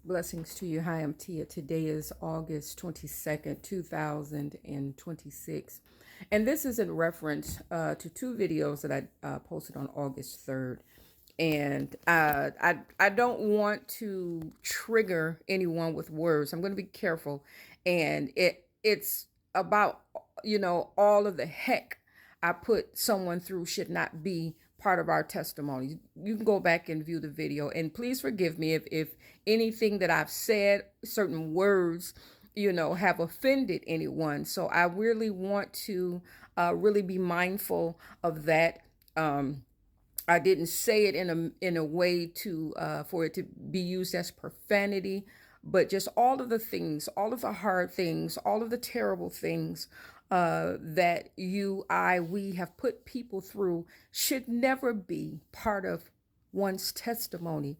Blessings to you. Hi, I'm Tia. Today is August 22nd, 2026. And this is in reference to two videos that I posted on August 3rd. And I don't want to trigger anyone with words. I'm going to be careful. And it's about, all of the heck I put someone through should not be part of our testimony. You can go back and view the video. And please forgive me if anything that I've said, certain words, have offended anyone. So I really want to really be mindful of that. I didn't say it in a way to for it to be used as profanity, but just all of the things, all of the hard things, all of the terrible things that we have put people through should never be part of one's testimony.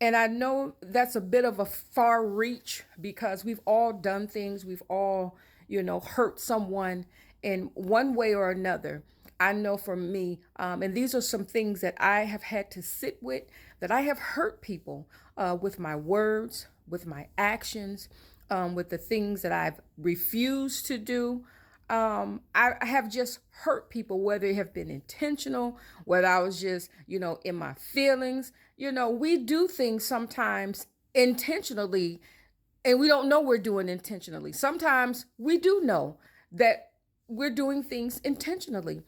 And I know that's a bit of a far reach because we've all done things, we've all, hurt someone in one way or another. I know for me, and these are some things that I have had to sit with, that I have hurt people with my words, with my actions, with the things that I've refused to do. I have just hurt people, whether it have been intentional, whether I was just, in my feelings. We do things sometimes intentionally and we don't know we're doing intentionally. Sometimes we do know that we're doing things intentionally,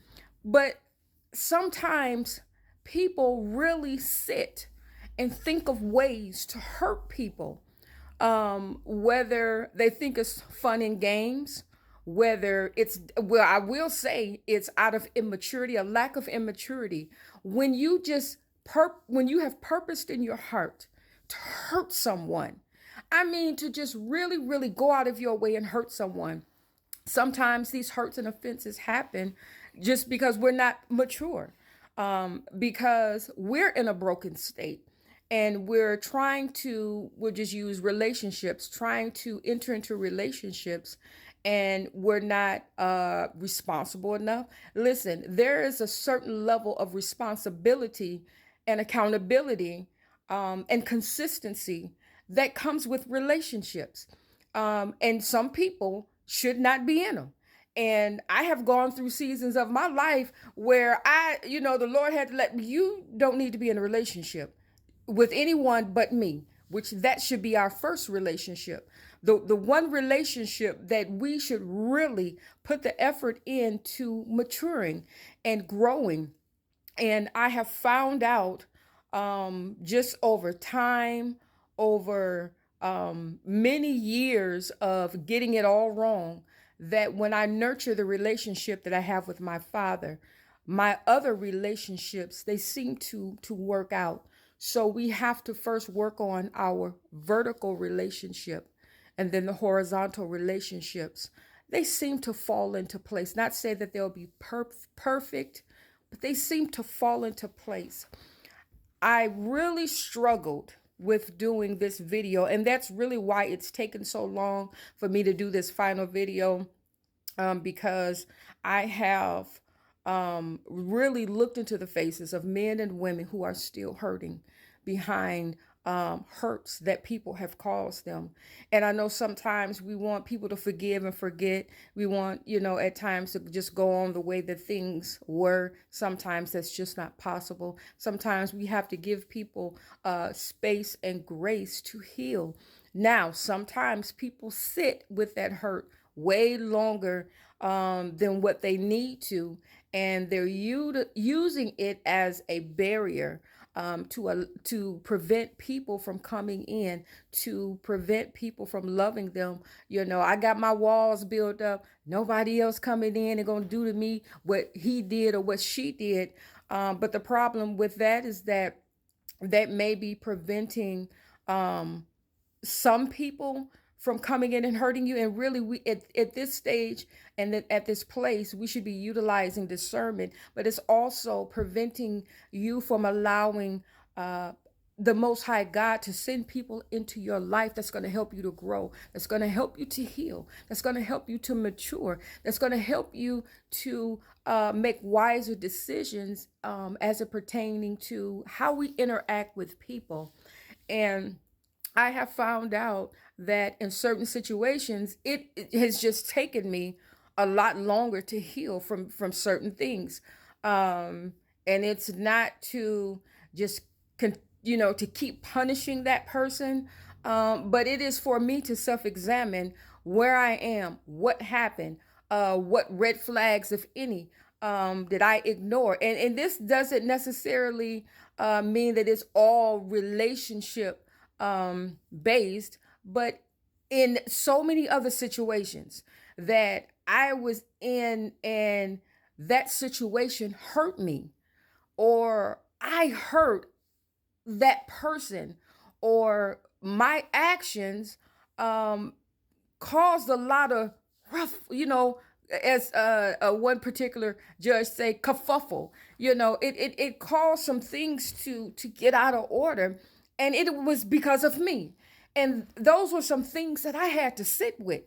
but sometimes people really sit and think of ways to hurt people, whether they think it's fun and games, whether it's, well, I will say it's out of immaturity, a lack of immaturity. When you just when you have purposed in your heart to hurt someone, I mean, to just really, really go out of your way and hurt someone. Sometimes these hurts and offenses happen just because we're not mature, because we're in a broken state and we'll just use relationships, trying to enter into relationships, and we're not responsible enough. Listen, there is a certain level of responsibility and accountability, and consistency that comes with relationships. And some people should not be in them. And I have gone through seasons of my life where the Lord had to let me, you don't need to be in a relationship with anyone but me, which that should be our first relationship. The one relationship that we should really put the effort into maturing and growing. And I have found out, just over time, over many years of getting it all wrong, that when I nurture the relationship that I have with my father, my other relationships, they seem to work out. So we have to first work on our vertical relationship, and then the horizontal relationships. They seem to fall into place. Not say that they'll be perfect, but they seem to fall into place. I really struggled with doing this video, and that's really why it's taken so long for me to do this final video, because I have really looked into the faces of men and women who are still hurting behind hurts that people have caused them. And I know sometimes we want people to forgive and forget. We want, at times to just go on the way that things were. Sometimes that's just not possible. Sometimes we have to give people space and grace to heal. Now, sometimes people sit with that hurt way longer than what they need to, and they're using it as a barrier, to prevent people from coming in, to prevent people from loving them. I got my walls built up. Nobody else coming in and gonna do to me what he did or what she did. But the problem with that is that may be preventing some people from coming in and hurting you. And really, we at this stage and at this place, we should be utilizing discernment, but it's also preventing you from allowing the Most High God to send people into your life that's going to help you to grow, that's going to help you to heal, that's going to help you to mature, that's going to help you to make wiser decisions, as it pertaining to how we interact with people. And I have found out that in certain situations, it has just taken me a lot longer to heal from certain things. Um, and it's not to just to keep punishing that person, but it is for me to self-examine where I am, what happened, what red flags, if any, did I ignore. And this doesn't necessarily mean that it's all relationship based, but in so many other situations that I was in, and that situation hurt me, or I hurt that person, or my actions um, caused a lot of rough, as one particular judge say, kerfuffle. It caused some things to get out of order, and it was because of me. And those were some things that I had to sit with,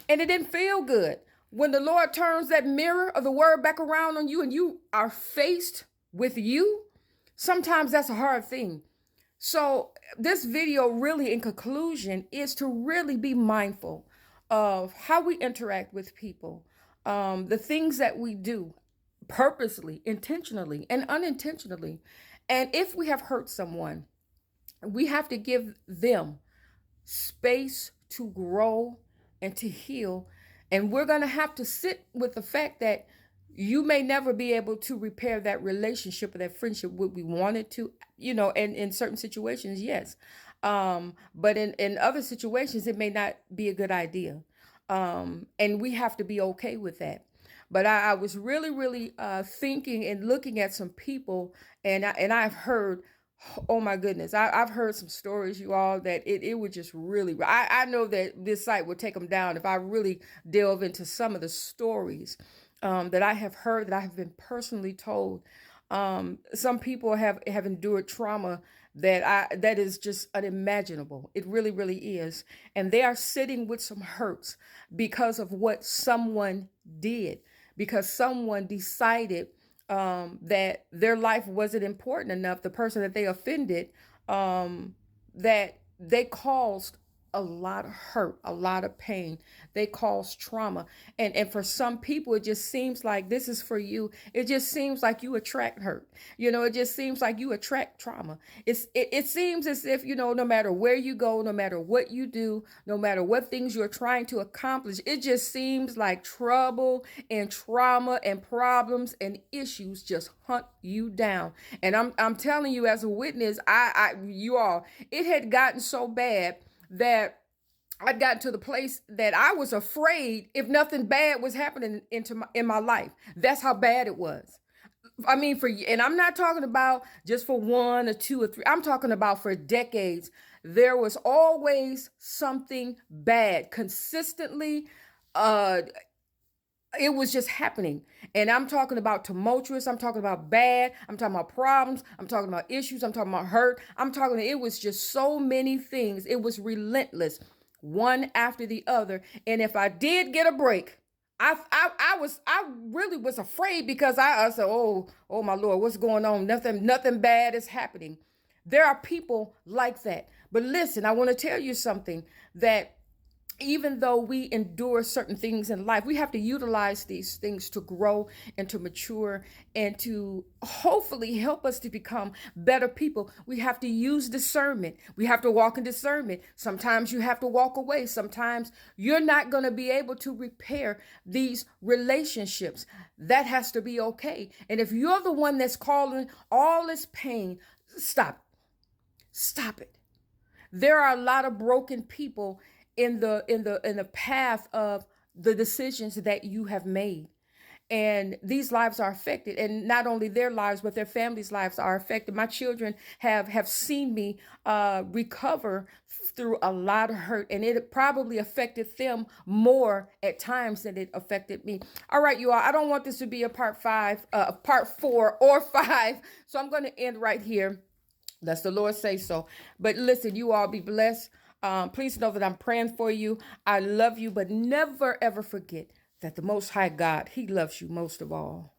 and it didn't feel good. When the Lord turns that mirror of the word back around on you, and you are faced with you, sometimes that's a hard thing. So, this video, really, in conclusion, is to really be mindful of how we interact with people, the things that we do purposely, intentionally, and unintentionally. And if we have hurt someone, we have to give them space to grow and to heal. And we're going to have to sit with the fact that you may never be able to repair that relationship or that friendship what we wanted to, and in certain situations, yes. But in other situations, it may not be a good idea. And we have to be okay with that. But I was really, really thinking and looking at some people, and I've heard, oh my goodness, I've heard some stories, you all, that it would just really, I know that this site would take them down if I really delve into some of the stories that I have heard, that I have been personally told. Some people have endured trauma that is just unimaginable. It really, really is. And they are sitting with some hurts because of what someone did, because someone decided that their life wasn't important enough, the person that they offended, that they caused a lot of hurt, a lot of pain. They cause trauma. And for some people, it just seems like this is for you. It just seems like you attract hurt. It just seems like you attract trauma. It seems as if, no matter where you go, no matter what you do, no matter what things you're trying to accomplish, it just seems like trouble and trauma and problems and issues just hunt you down. And I'm telling you, as a witness, you all, it had gotten so bad that I'd gotten to the place that I was afraid if nothing bad was happening in my life. That's how bad it was. I mean, and I'm not talking about just for 1 or 2 or 3. I'm talking about for decades. There was always something bad consistently. Uh, it was just happening. And I'm talking about tumultuous. I'm talking about bad. I'm talking about problems. I'm talking about issues. I'm talking about hurt. It was just so many things. It was relentless, one after the other. And if I did get a break, I really was afraid, because I said, oh my Lord, what's going on? Nothing bad is happening. There are people like that. But listen, I want to tell you something, that even though we endure certain things in life, we have to utilize these things to grow and to mature and to hopefully help us to become better people. We have to use discernment. We have to walk in discernment. Sometimes you have to walk away. Sometimes you're not going to be able to repair these relationships. That has to be okay. And if you're the one that's causing all this pain, stop. Stop it. There are a lot of broken people in the path of the decisions that you have made, and these lives are affected, and not only their lives but their families' lives are affected. My children have seen me recover through a lot of hurt, and it probably affected them more at times than it affected me. All right, you all, I don't want this to be a part 4 or 5, so I'm going to end right here. That's the Lord say so. But listen, you all be blessed. Please know that I'm praying for you. I love you, but never, ever forget that the Most High God, He loves you most of all.